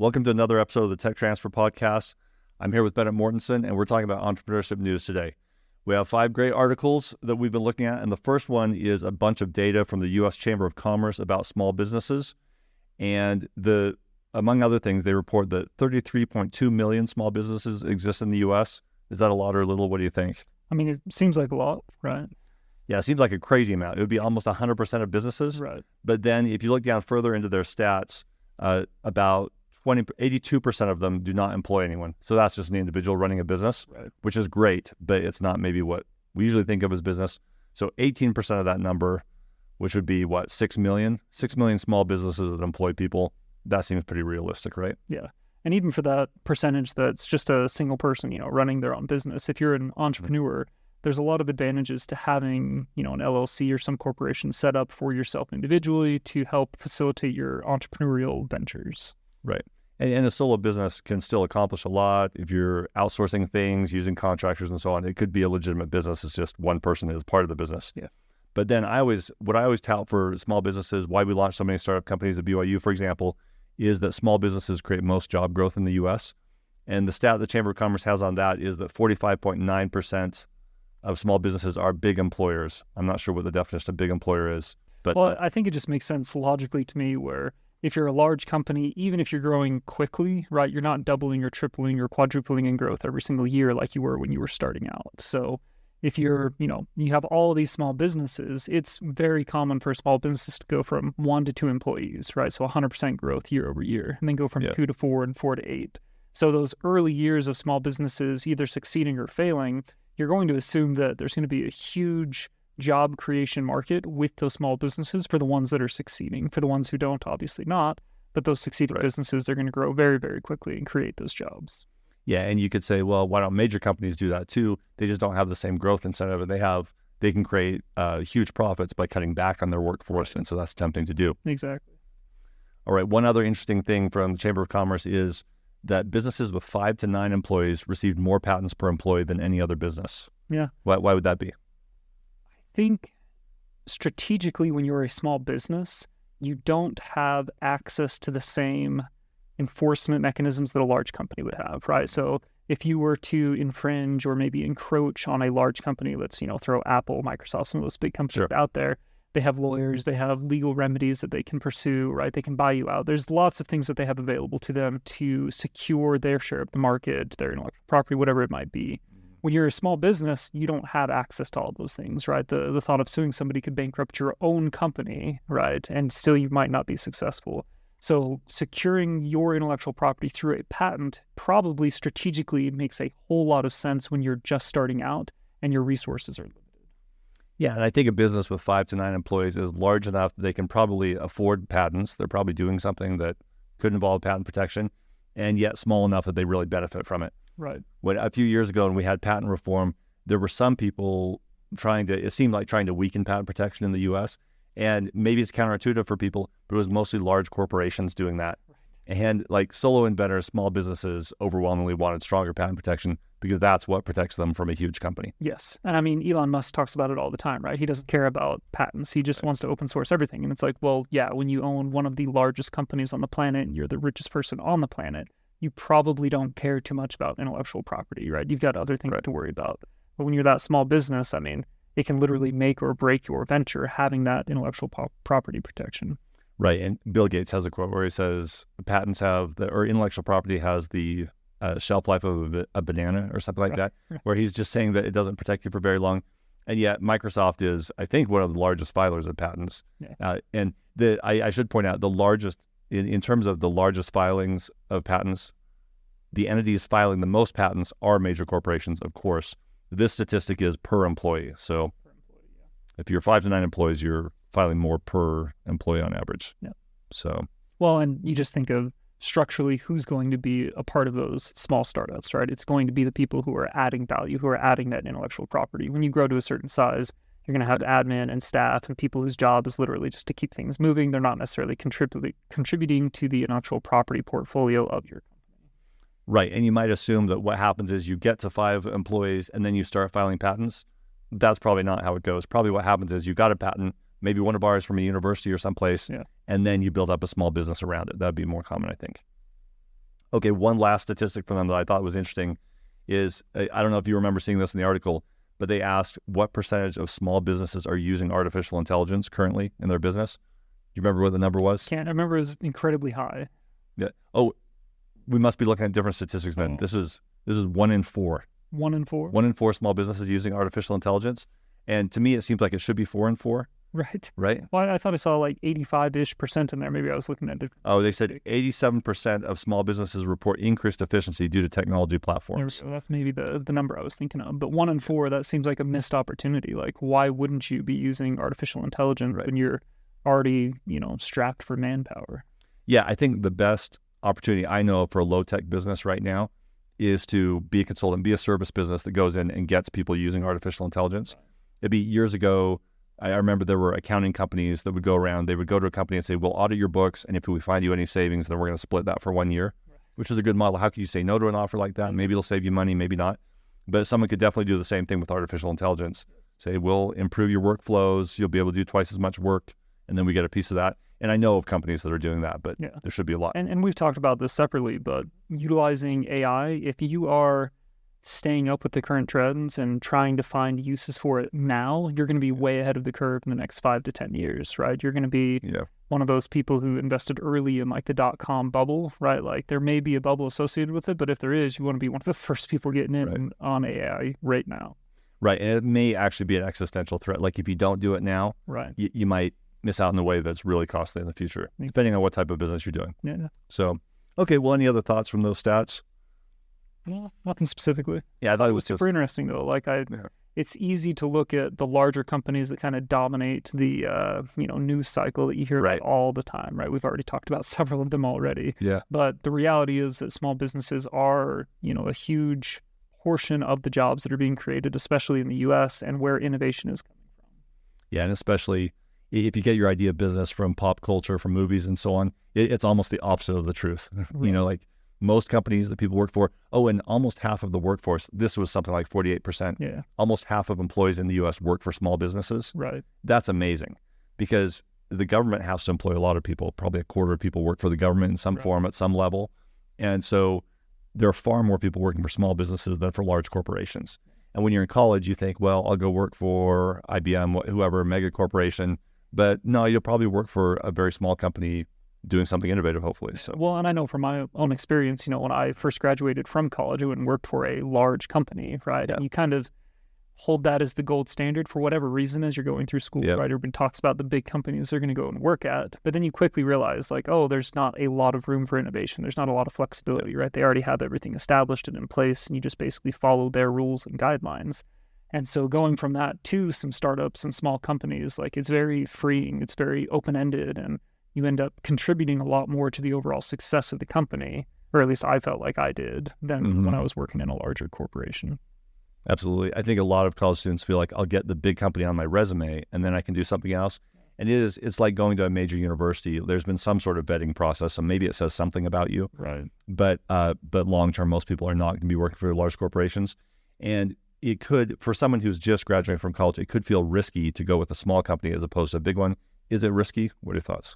Welcome to another episode of the Tech Transfer Podcast. I'm here with Bennett Mortensen, and we're talking about entrepreneurship news today. We have 5 great articles that we've been looking at, and the first one is a bunch of data from the U.S. Chamber of Commerce about small businesses. And among other things, they report that 33.2 million small businesses exist in the U.S. Is that a lot or a little? What do you think? I mean, it seems like a lot, right? Yeah, it seems like a crazy amount. It would be almost 100% of businesses. Right. But then if you look down further into their stats, about 82% of them do not employ anyone. So that's just an individual running a business, Right. which is great, but it's not maybe what we usually think of as business. So 18% of that number, which would be 6 million small businesses that employ people. That seems pretty realistic, right? Yeah. And even for that percentage that's just a single person, running their own business, if you're an entrepreneur, there's a lot of advantages to having, an LLC or some corporation set up for yourself individually to help facilitate your entrepreneurial ventures. Right. And a solo business can still accomplish a lot. If you're outsourcing things, using contractors and so on, it could be a legitimate business. It's just one person is part of the business. Yeah. But then what I always tout for small businesses, why we launched so many startup companies at BYU, for example, is that small businesses create most job growth in the U.S. And the stat the Chamber of Commerce has on that is that 45.9% of small businesses are big employers. I'm not sure what the definition of big employer is. But Well, I think it just makes sense logically to me where if you're a large company, even if you're growing quickly, right, you're not doubling or tripling or quadrupling in growth every single year like you were when you were starting out. So if you're, you have all of these small businesses, it's very common for small businesses to go from 1 to 2 employees, right? So 100% growth year over year, and then go from 2 to 4 and 4 to 8. So those early years of small businesses either succeeding or failing, you're going to assume that there's going to be a huge job creation market with those small businesses for the ones that are succeeding. For the ones who don't, obviously not. But those succeeding businesses, they're going to grow very, very quickly and create those jobs. Yeah, and you could say, well, why don't major companies do that too? They just don't have the same growth incentive, and they can create huge profits by cutting back on their workforce, and so that's tempting to do. Exactly. All right, one other interesting thing from the Chamber of Commerce is that businesses with 5 to 9 employees received more patents per employee than any other business. Yeah. Why would that be? I think strategically, when you're a small business, you don't have access to the same enforcement mechanisms that a large company would have, right? So if you were to infringe or maybe encroach on a large company, let's, throw Apple, Microsoft, some of those big companies out there, they have lawyers, they have legal remedies that they can pursue, right? They can buy you out. There's lots of things that they have available to them to secure their share of the market, their intellectual property, whatever it might be. When you're a small business, you don't have access to all of those things, right? The thought of suing somebody could bankrupt your own company, right? And still you might not be successful. So securing your intellectual property through a patent probably strategically makes a whole lot of sense when you're just starting out and your resources are limited. Yeah, and I think a business with 5 to 9 employees is large enough that they can probably afford patents. They're probably doing something that could involve patent protection, and yet small enough that they really benefit from it. Right. When a few years ago when we had patent reform, there were some people it seemed like trying to weaken patent protection in the U.S., and maybe it's counterintuitive for people, but it was mostly large corporations doing that. Right. And like solo inventors, small businesses overwhelmingly wanted stronger patent protection because that's what protects them from a huge company. Yes. And I mean, Elon Musk talks about it all the time, right? He doesn't care about patents. He just wants to open source everything. And it's like, well, yeah, when you own one of the largest companies on the planet, and you're the richest person on the planet, you probably don't care too much about intellectual property, right? You've got other things to worry about. But when you're that small business, I mean, it can literally make or break your venture having that intellectual property protection. Right. And Bill Gates has a quote where he says patents or intellectual property has the shelf life of a banana or something like that, where he's just saying that it doesn't protect you for very long. And yet Microsoft is, I think, one of the largest filers of patents. Yeah. And I should point out the largest, in terms of the largest filings of patents, the entities filing the most patents are major corporations, of course. This statistic is per employee. So if you're 5 to 9 employees, you're filing more per employee on average. Yeah. So, well, and you just think of structurally who's going to be a part of those small startups, right? It's going to be the people who are adding value, who are adding that intellectual property. When you grow to a certain size, you're going to have admin and staff and people whose job is literally just to keep things moving. They're not necessarily contributing to the intellectual property portfolio of your company. Right. And you might assume that what happens is you get to 5 employees and then you start filing patents. That's probably not how it goes. Probably what happens is you got a patent, maybe one of ours from a university or someplace, and then you build up a small business around it. That'd be more common, I think. Okay, one last statistic from them that I thought was interesting is, I don't know if you remember seeing this in the article, but they asked what percentage of small businesses are using artificial intelligence currently in their business. Do you remember what the number was? I remember it was incredibly high. Yeah. Oh, we must be looking at different statistics then. This is 1 in 4. 1 in 4? 1 in 4 small businesses using artificial intelligence. And to me, it seems like it should be 4 in 4. Right. Right? Well, I thought I saw like 85-ish% in there. Maybe I was looking at it. Oh, they said 87% of small businesses report increased efficiency due to technology platforms. That's maybe the number I was thinking of. But 1 in 4, that seems like a missed opportunity. Like, why wouldn't you be using artificial intelligence when you're already, strapped for manpower? Yeah, I think the best opportunity I know for a low-tech business right now is to be a consultant, be a service business that goes in and gets people using artificial intelligence. It'd be years ago, I remember there were accounting companies that would go around. They would go to a company and say, we'll audit your books, and if we find you any savings, then we're going to split that for 1 year, which is a good model. How can you say no to an offer like that? Maybe it'll save you money, maybe not. But someone could definitely do the same thing with artificial intelligence. Say, we'll improve your workflows. You'll be able to do twice as much work, and then we get a piece of that. And I know of companies that are doing that, but there should be a lot. And we've talked about this separately, but utilizing AI, if you are staying up with the current trends and trying to find uses for it now, you're going to be way ahead of the curve in the next 5 to 10 years, right? You're going to be one of those people who invested early in like the .com bubble, right? Like there may be a bubble associated with it, but if there is, you want to be one of the first people getting in on AI right now. Right. And it may actually be an existential threat. Like if you don't do it now, you might miss out in a way that's really costly in the future, depending on what type of business you're doing. Yeah. So, okay. Well, any other thoughts from those stats? No, nothing specifically. Yeah, I thought it was super interesting though. Like it's easy to look at the larger companies that kind of dominate the news cycle that you hear about all the time, right? We've already talked about several of them already. Yeah. But the reality is that small businesses are, a huge portion of the jobs that are being created, especially in the U.S. and where innovation is coming from. Yeah, and especially if you get your idea of business from pop culture, from movies and so on, it's almost the opposite of the truth. Like most companies that people work for, and almost half of the workforce, this was something like 48%. Yeah. Almost half of employees in the U.S. work for small businesses. Right. That's amazing because the government has to employ a lot of people. Probably a quarter of people work for the government in some form at some level. And so there are far more people working for small businesses than for large corporations. And when you're in college, you think, well, I'll go work for IBM, whoever, mega corporation. But no, you'll probably work for a very small company doing something innovative, hopefully. So, well, and I know from my own experience, when I first graduated from college, I went and worked for a large company, right? Yeah. And you kind of hold that as the gold standard for whatever reason as you're going through school, right? Everybody talks about the big companies they're going to go and work at, but then you quickly realize like, there's not a lot of room for innovation. There's not a lot of flexibility, right? They already have everything established and in place, and you just basically follow their rules and guidelines. And so going from that to some startups and small companies, like it's very freeing, it's very open-ended, and you end up contributing a lot more to the overall success of the company, or at least I felt like I did, than when I was working in a larger corporation. Absolutely. I think a lot of college students feel like I'll get the big company on my resume and then I can do something else. And it's like going to a major university. There's been some sort of vetting process, so maybe it says something about you. Right. But long-term, most people are not going to be working for large corporations. And it could, for someone who's just graduating from college, it could feel risky to go with a small company as opposed to a big one. Is it risky? What are your thoughts?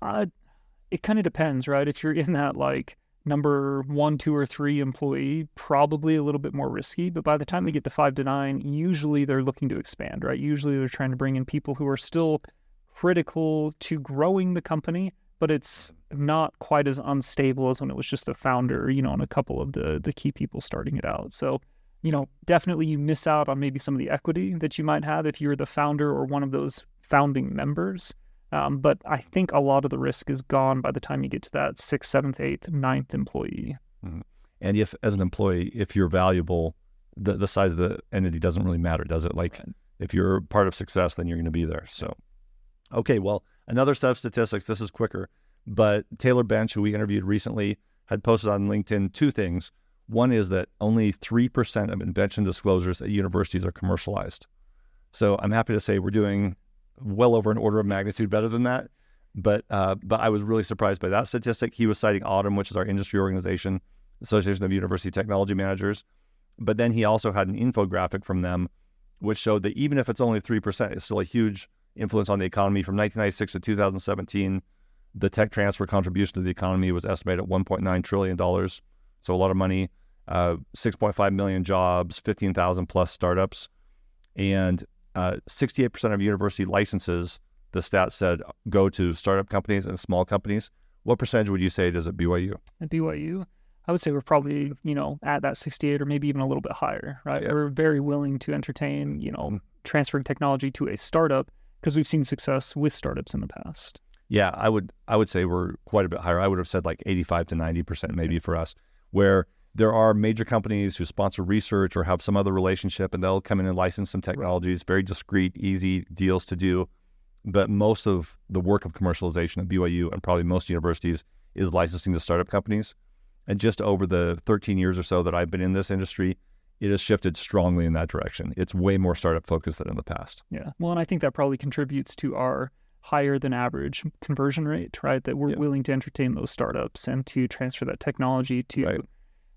It kind of depends, right? If you're in that like number 1, 2, or 3 employee, probably a little bit more risky. But by the time they get to 5 to 9, usually they're looking to expand, right? Usually they're trying to bring in people who are still critical to growing the company, but it's not quite as unstable as when it was just a founder, and a couple of the key people starting it out. So, definitely you miss out on maybe some of the equity that you might have if you're the founder or one of those founding members. But I think a lot of the risk is gone by the time you get to that 6th, 7th, 8th, 9th employee. Mm-hmm. And if, as an employee, if you're valuable, the size of the entity doesn't really matter, does it? Like if you're part of success, then you're going to be there. So, okay, well, another set of statistics, this is quicker, but Taylor Bench, who we interviewed recently, had posted on LinkedIn 2 things. One is that only 3% of invention disclosures at universities are commercialized. So I'm happy to say we're doing well over an order of magnitude better than that. But I was really surprised by that statistic. He was citing Autumn, which is our industry organization, Association of University Technology Managers. But then he also had an infographic from them, which showed that even if it's only 3%, it's still a huge influence on the economy. From 1996 to 2017, the tech transfer contribution to the economy was estimated at $1.9 trillion. So a lot of money, 6.5 million jobs, 15,000 plus startups, and 68% of university licenses, the stats said, go to startup companies and small companies. What percentage would you say it is at BYU? At BYU, I would say we're probably, at that 68 or maybe even a little bit higher, right? Yeah. We're very willing to entertain, transferring technology to a startup because we've seen success with startups in the past. Yeah, I would say we're quite a bit higher. I would have said like 85 to 90% maybe for us, where there are major companies who sponsor research or have some other relationship, and they'll come in and license some technologies, very discrete, easy deals to do. But most of the work of commercialization at BYU and probably most universities is licensing to startup companies. And just over the 13 years or so that I've been in this industry, it has shifted strongly in that direction. It's way more startup focused than in the past. Yeah. Well, and I think that probably contributes to our higher than average conversion rate, right? That we're willing to entertain those startups and to transfer that technology to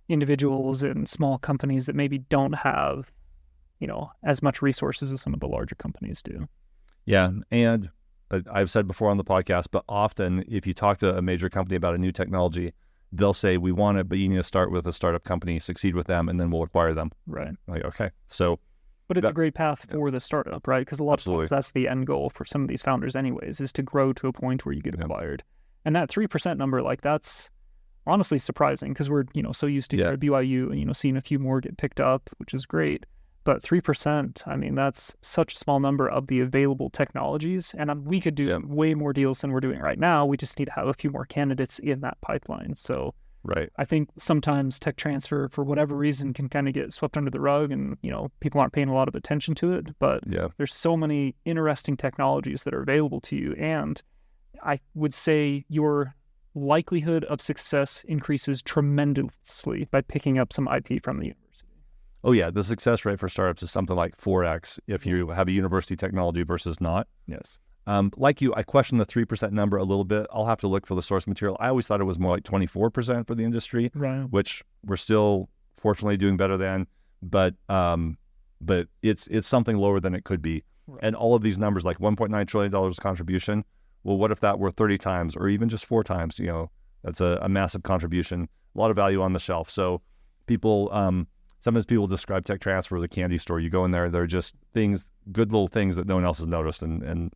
individuals and small companies that maybe don't have, as much resources as some of the larger companies do. Yeah. And I've said before on the podcast, but often if you talk to a major company about a new technology, they'll say, we want it, but you need to start with a startup company, succeed with them, and then we'll acquire them. Right. Like, okay. So, but it's a great path for the startup, right? Because a lot of times that's the end goal for some of these founders anyways, is to grow to a point where you get acquired. And that 3% number, like that's honestly surprising because we're, so used to here at BYU and, seeing a few more get picked up, which is great. But 3%, I mean, that's such a small number of the available technologies. And we could do way more deals than we're doing right now. We just need to have a few more candidates in that pipeline. So I think sometimes tech transfer, for whatever reason, can kind of get swept under the rug and, people aren't paying a lot of attention to it. But there's so many interesting technologies that are available to you. And I would say your likelihood of success increases tremendously by picking up some IP from the university. Oh, yeah. The success rate for startups is something like 4x if you have a university technology versus not. Yes. Like you, I question the 3% number a little bit. I'll have to look for the source material. I always thought it was more like 24% for the industry, which we're still fortunately doing better than. But it's something lower than it could be. Right. And all of these numbers, like $1.9 trillion contribution, well, what if that were 30 times or even just 4 times? That's a massive contribution, a lot of value on the shelf. So people... sometimes people describe tech transfer as a candy store. You go in there, they're just things, good little things that no one else has noticed, and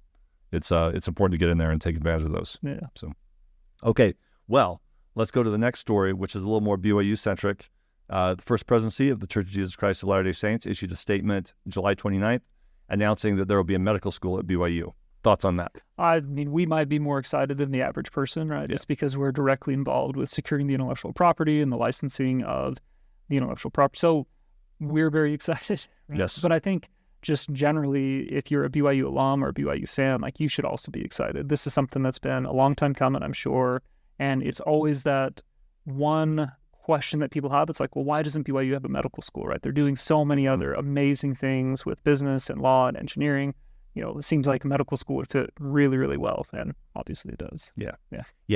it's important to get in there and take advantage of those. Yeah. So, okay, well, let's go to the next story, which is a little more BYU centric. The First Presidency of the Church of Jesus Christ of Latter-day Saints issued a statement July 29th announcing that there will be a medical school at BYU. Thoughts on that? I mean, we might be more excited than the average person, right? Just because we're directly involved with securing the intellectual property and the licensing of the intellectual property. So we're very excited. Right? Yes. But I think just generally, if you're a BYU alum or a BYU fan, like you should also be excited. This is something that's been a long time coming, I'm sure. And it's always that one question that people have. It's like, well, why doesn't BYU have a medical school, right? They're doing so many other amazing things with business and law and engineering. It seems like a medical school would fit really, really well, and obviously it does. Yeah.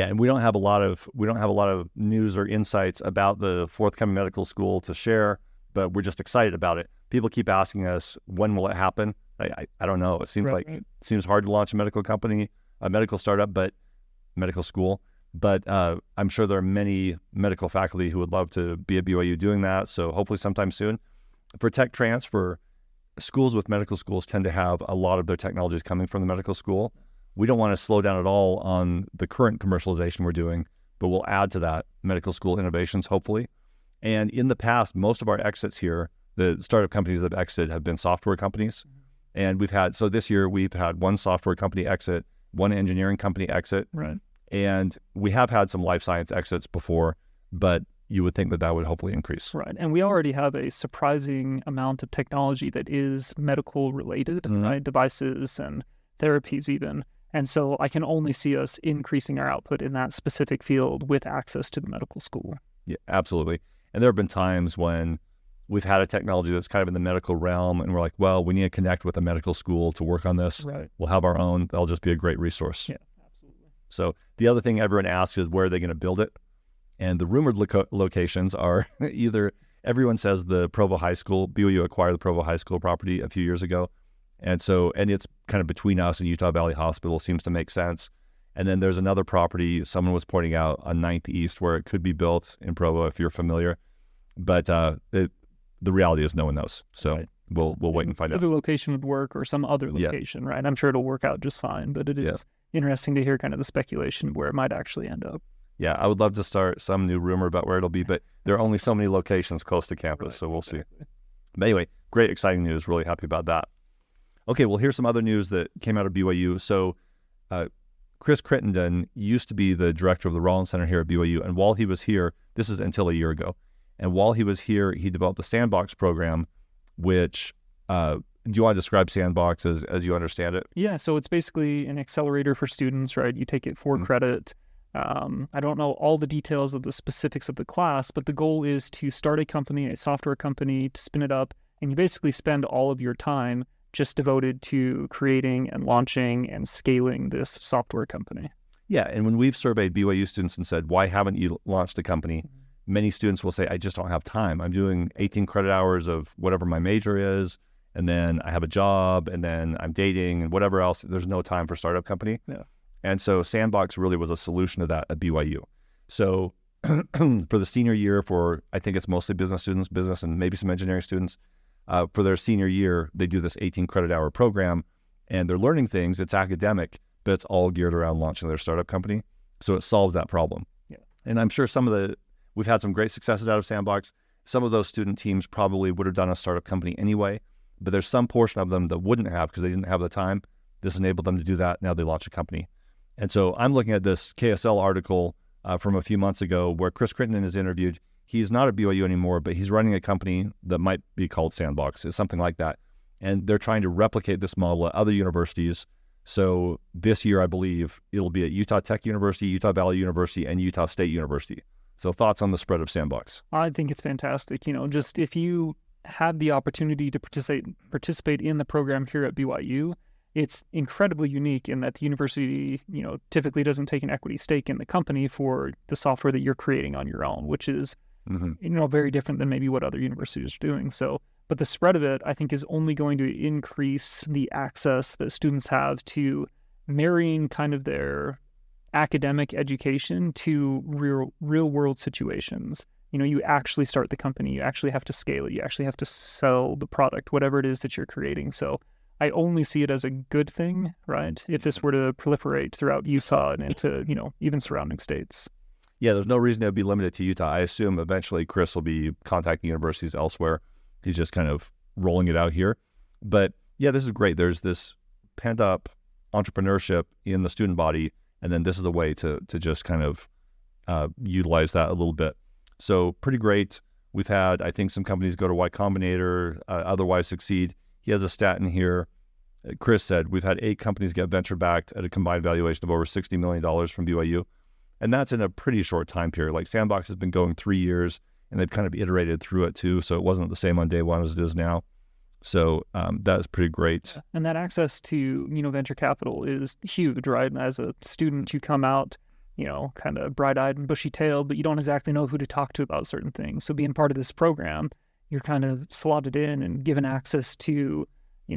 And we don't have a lot of news or insights about the forthcoming medical school to share, but we're just excited about it. People keep asking us, when will it happen? I don't know. It seems it seems hard to launch a medical company, a medical startup, but medical school. But I'm sure there are many medical faculty who would love to be at BYU doing that. So hopefully sometime soon. For tech transfer, schools with medical schools tend to have a lot of their technologies coming from the medical school. We don't want to slow down at all on the current commercialization we're doing, but we'll add to that medical school innovations, hopefully. And in the past, most of our exits here, the startup companies that have exited have been software companies. And this year we've had one software company exit, one engineering company exit. Right. And we have had some life science exits before, but you would think that would hopefully increase. Right. And we already have a surprising amount of technology that is medical related, right? Devices and therapies even. And so I can only see us increasing our output in that specific field with access to the medical school. Yeah, absolutely. And there have been times when we've had a technology that's kind of in the medical realm and we're like, well, we need to connect with a medical school to work on this. Right. We'll have our own. That'll just be a great resource. Yeah, absolutely. So the other thing everyone asks is, where are they going to build it? And the rumored locations are either, everyone says the Provo High School, BYU acquired the Provo High School property a few years ago. And it's kind of between us and Utah Valley Hospital, seems to make sense. And then there's another property someone was pointing out on 9th East where it could be built in Provo if you're familiar. But the reality is no one knows. So Right. we'll wait and find out. Other location would work, or some other location, right? I'm sure it'll work out just fine, but it is interesting to hear kind of the speculation of where it might actually end up. Yeah, I would love to start some new rumor about where it'll be, but there are only so many locations close to campus, so we'll see. But anyway, great, exciting news. Really happy about that. Okay, well, here's some other news that came out of BYU. So Chris Crittenden used to be the director of the Rollins Center here at BYU, and while he was here, this is until a year ago, and while he was here, he developed the Sandbox program, which, do you want to describe Sandbox as you understand it? Yeah, so it's basically an accelerator for students, right? You take it for credit. I don't know all the details of the specifics of the class, but the goal is to start a company, a software company, to spin it up, and you basically spend all of your time just devoted to creating and launching and scaling this software company. Yeah, and when we've surveyed BYU students and said, why haven't you launched a company? Many students will say, I just don't have time. I'm doing 18 credit hours of whatever my major is, and then I have a job, and then I'm dating, and whatever else. There's no time for startup company. Yeah. And so Sandbox really was a solution to that at BYU. So for the senior year, for I think it's mostly business students, business and maybe some engineering students, for their senior year, they do this 18 credit hour program, and they're learning things. It's academic, but it's all geared around launching their startup company. So it solves that problem. Yeah. And I'm sure we've had some great successes out of Sandbox. Some of those student teams probably would have done a startup company anyway, but there's some portion of them that wouldn't have because they didn't have the time. This enabled them to do that. Now they launch a company. And so I'm looking at this KSL article from a few months ago where Chris Crittenden is interviewed. He's not at BYU anymore, but he's running a company that might be called Sandbox. It's something like that. And they're trying to replicate this model at other universities. So this year, I believe, it'll be at Utah Tech University, Utah Valley University, and Utah State University. So thoughts on the spread of Sandbox? I think it's fantastic. Just if you have the opportunity to participate in the program here at BYU, it's incredibly unique in that the university, typically doesn't take an equity stake in the company for the software that you're creating on your own, which is, very different than maybe what other universities are doing. So, but the spread of it, I think, is only going to increase the access that students have to marrying kind of their academic education to real world situations. You actually start the company, you actually have to scale it, you actually have to sell the product, whatever it is that you're creating. So I only see it as a good thing, right? If this were to proliferate throughout Utah and into, even surrounding states. Yeah, there's no reason it would be limited to Utah. I assume eventually Chris will be contacting universities elsewhere. He's just kind of rolling it out here. But yeah, this is great. There's this pent up entrepreneurship in the student body. And then this is a way to just kind of utilize that a little bit. So pretty great. We've had, I think, some companies go to Y Combinator, otherwise succeed. He has a stat in here. Chris said, we've had 8 companies get venture-backed at a combined valuation of over $60 million from BYU. And that's in a pretty short time period. Like Sandbox has been going 3 years, and they've kind of iterated through it too. So it wasn't the same on day one as it is now. So that's pretty great. And that access to, venture capital is huge, right? And as a student, you come out, kind of bright-eyed and bushy-tailed, but you don't exactly know who to talk to about certain things. So being part of this program, you're kind of slotted in and given access to,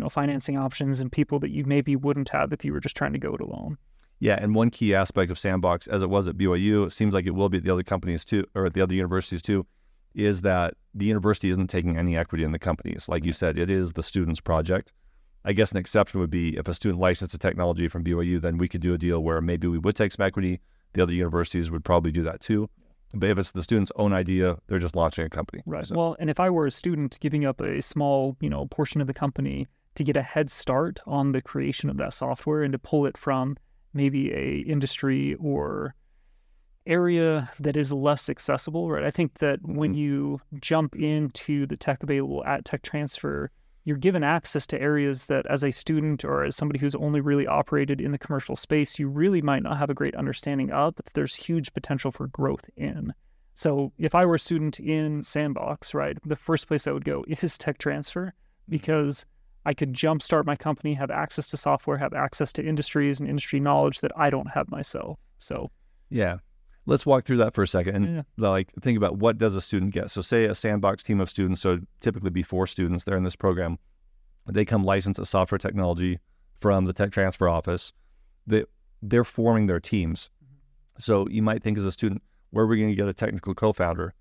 financing options and people that you maybe wouldn't have if you were just trying to go it alone. Yeah, and one key aspect of Sandbox, as it was at BYU, it seems like it will be at the other companies too, or at the other universities too, is that the university isn't taking any equity in the companies. Like you said, it is the student's project. I guess an exception would be if a student licensed a technology from BYU, then we could do a deal where maybe we would take some equity. The other universities would probably do that too. But if it's the student's own idea, they're just launching a company. Right. So. Well, and if I were a student giving up a small, portion of the company to get a head start on the creation of that software and to pull it from maybe a industry or area that is less accessible, right? I think that when you jump into the tech available at Tech Transfer, you're given access to areas that as a student or as somebody who's only really operated in the commercial space, you really might not have a great understanding of, but there's huge potential for growth in. So if I were a student in Sandbox, right, the first place I would go is Tech Transfer because I could jumpstart my company, have access to software, have access to industries and industry knowledge that I don't have myself. So yeah, let's walk through that for a second and think about what does a student get. So say a Sandbox team of students, so typically be 4 students there in this program. They come license a software technology from the Tech Transfer office. they're forming their teams. So you might think as a student, where are we going to get a technical co-founder?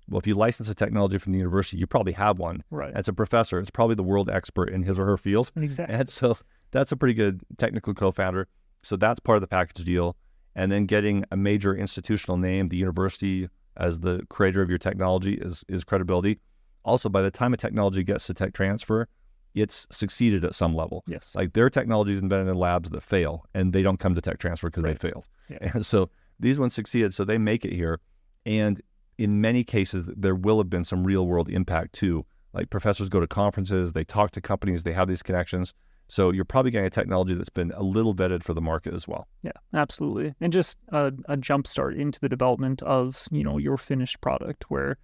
Well, if you license a technology from the university, you probably have one. Right. As a professor, it's probably the world expert in his or her field. Exactly. And so that's a pretty good technical co-founder. So that's part of the package deal. And then getting a major institutional name, the university, as the creator of your technology is credibility. Also, by the time a technology gets to tech transfer, it's succeeded at some level. Yes. Like their technology is invented in labs that fail, and they don't come to tech transfer because they failed. Yeah. And so these ones succeeded, so they make it here. And in many cases, there will have been some real world impact too. Like professors go to conferences, they talk to companies, they have these connections. So you're probably getting a technology that's been a little vetted for the market as well. Yeah, absolutely. And just a jump start into the development of, your finished product where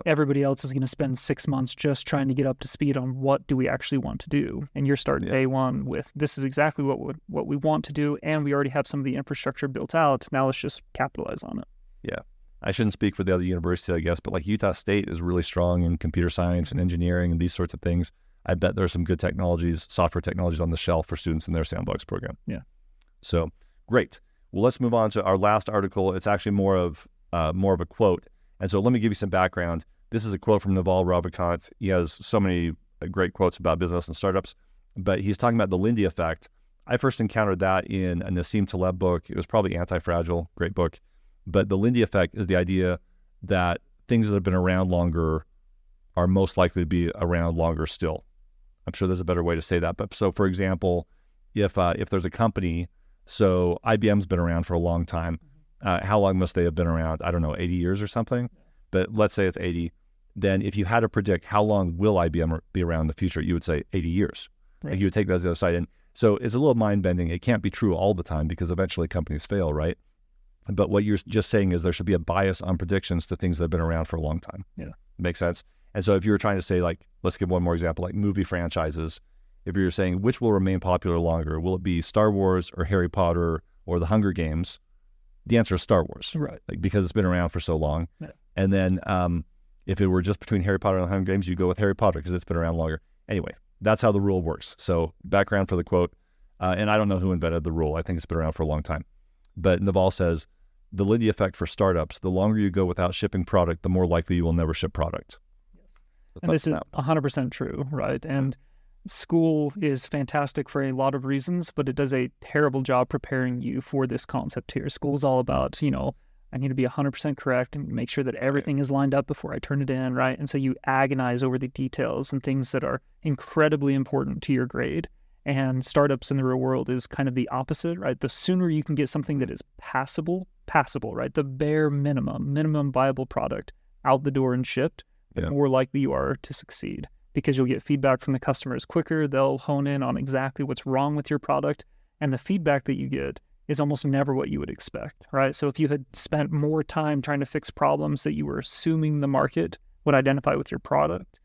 everybody else is going to spend 6 months just trying to get up to speed on what do we actually want to do. And you're starting day one with, this is exactly what we want to do. And we already have some of the infrastructure built out. Now let's just capitalize on it. Yeah. I shouldn't speak for the other universities, I guess, but like Utah State is really strong in computer science and engineering and these sorts of things. I bet there's some good technologies, software technologies on the shelf for students in their sandbox program. Yeah. So great. Well, let's move on to our last article. It's actually more of a quote. And so let me give you some background. This is a quote from Naval Ravikant. He has so many great quotes about business and startups, but he's talking about the Lindy Effect. I first encountered that in a Nassim Taleb book. It was probably Anti-Fragile, great book. But the Lindy Effect is the idea that things that have been around longer are most likely to be around longer still. I'm sure there's a better way to say that. But so, for example, if there's a company, so IBM's been around for a long time. How long must they have been around? I don't know, 80 years or something. But let's say it's 80. Then if you had to predict how long will IBM be around in the future, you would say 80 years. Right. Like you would take that as the other side. And so it's a little mind-bending. It can't be true all the time because eventually companies fail, right? But what you're just saying is there should be a bias on predictions to things that have been around for a long time. Yeah. Makes sense? And so if you were trying to say, like, let's give one more example, like movie franchises, if you're saying which will remain popular longer, will it be Star Wars or Harry Potter or The Hunger Games? The answer is Star Wars, right? Like because it's been around for so long. Yeah. And then if it were just between Harry Potter and The Hunger Games, you go with Harry Potter because it's been around longer. Anyway, that's how the rule works. So background for the quote, and I don't know who invented the rule. I think it's been around for a long time. But Naval says, the Lindy Effect for startups, the longer you go without shipping product, the more likely you will never ship product. And this is 100% true, right? And school is fantastic for a lot of reasons, but it does a terrible job preparing you for this concept here. School's all about, I need to be 100% correct and make sure that everything is lined up before I turn it in, right? And so you agonize over the details and things that are incredibly important to your grade. And startups in the real world is kind of the opposite, right? The sooner you can get something that is passable, right? The bare minimum viable product out the door and shipped, the more likely you are to succeed because you'll get feedback from the customers quicker. They'll hone in on exactly what's wrong with your product. And the feedback that you get is almost never what you would expect, right? So if you had spent more time trying to fix problems that you were assuming the market would identify with your product,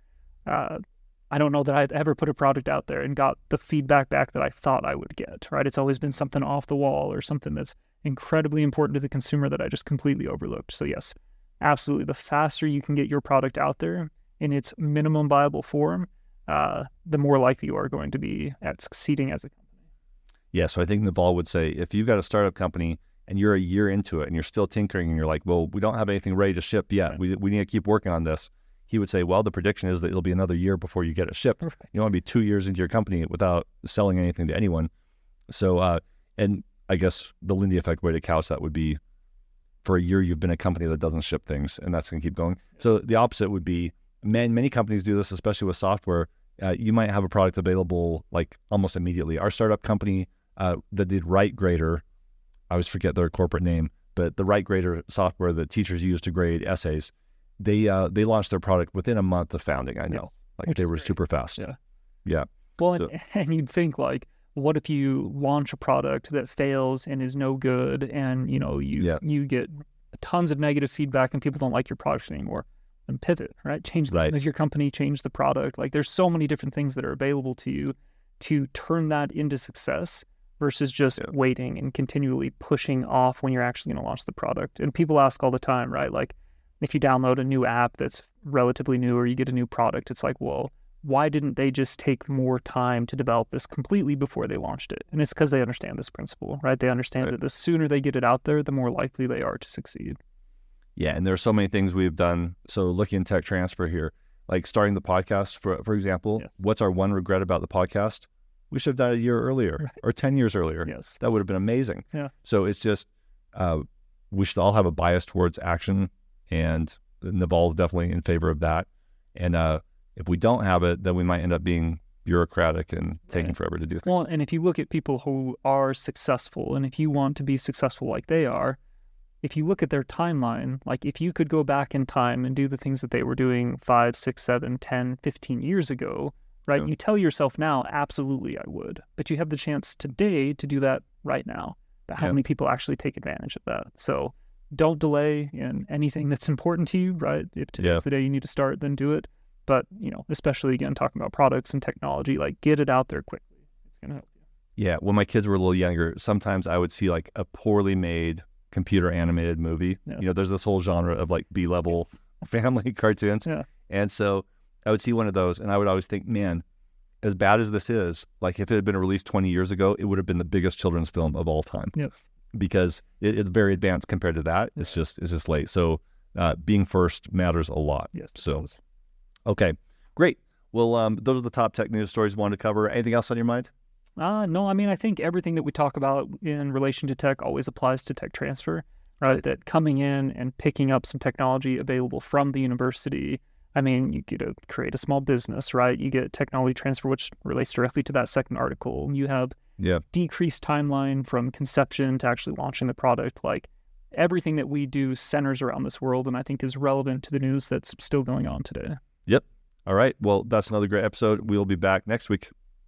I don't know that I've ever put a product out there and got the feedback back that I thought I would get, right? It's always been something off the wall or something that's incredibly important to the consumer that I just completely overlooked. So yes, absolutely. The faster you can get your product out there in its minimum viable form, the more likely you are going to be at succeeding as a company. Yeah, so I think Naval would say, if you've got a startup company and you're a year into it and you're still tinkering and you're like, well, we don't have anything ready to ship yet. Right. We need to keep working on this. He would say, well, the prediction is that it'll be another year before you get it shipped. Right. You don't want to be 2 years into your company without selling anything to anyone. So, and I guess the Lindy Effect way to couch that would be, for a year, you've been a company that doesn't ship things, and that's going to keep going. So the opposite would be, many companies do this, especially with software. You might have a product available like almost immediately. Our startup company that did Write Grader, I always forget their corporate name, but the Write Grader software that teachers use to grade essays, they launched their product within a month of founding. I know, like they were super fast. Yeah. Well, so, and you'd think like, what if you launch a product that fails and is no good, and you get tons of negative feedback and people don't like your product anymore? And pivot, right? Change the name of your company, change the product. Like there's so many different things that are available to you to turn that into success versus just waiting and continually pushing off when you're actually going to launch the product. And people ask all the time, right? Like if you download a new app that's relatively new or you get a new product, it's like, well, why didn't they just take more time to develop this completely before they launched it? And it's because they understand this principle, right? They understand that the sooner they get it out there, the more likely they are to succeed. Yeah, and there are so many things we've done. So looking at tech transfer here, like starting the podcast, for example, what's our one regret about the podcast? We should have done it a year earlier or 10 years earlier. Yes. That would have been amazing. Yeah. So it's just, we should all have a bias towards action, and Naval's definitely in favor of that. And if we don't have it, then we might end up being bureaucratic and taking forever to do things. Well, and if you look at people who are successful, and if you want to be successful like they are, if you look at their timeline, like if you could go back in time and do the things that they were doing 5, 6, 7, 10, 15 years ago, right? Yeah. You tell yourself now, absolutely I would. But you have the chance today to do that right now. But how many people actually take advantage of that? So don't delay in anything that's important to you, right? If today's the day you need to start, then do it. But, especially again, talking about products and technology, like get it out there quickly. It's going to help you. Yeah. When my kids were a little younger, sometimes I would see like a poorly made computer animated movie. Yeah. There's this whole genre of like B-level family cartoons. Yeah. And so I would see one of those and I would always think, man, as bad as this is, like if it had been released 20 years ago, it would have been the biggest children's film of all time. Yep. Because it's very advanced compared to that. It's just late. So being first matters a lot. Yes. So, okay, great. Well, those are the top tech news stories we wanted to cover. Anything else on your mind? No, I mean, I think everything that we talk about in relation to tech always applies to tech transfer, right? That coming in and picking up some technology available from the university, I mean, you get to create a small business, right? You get technology transfer, which relates directly to that second article. You have decreased timeline from conception to actually launching the product. Like everything that we do centers around this world, and I think is relevant to the news that's still going on today. Yep. All right. Well, that's another great episode. We'll be back next week.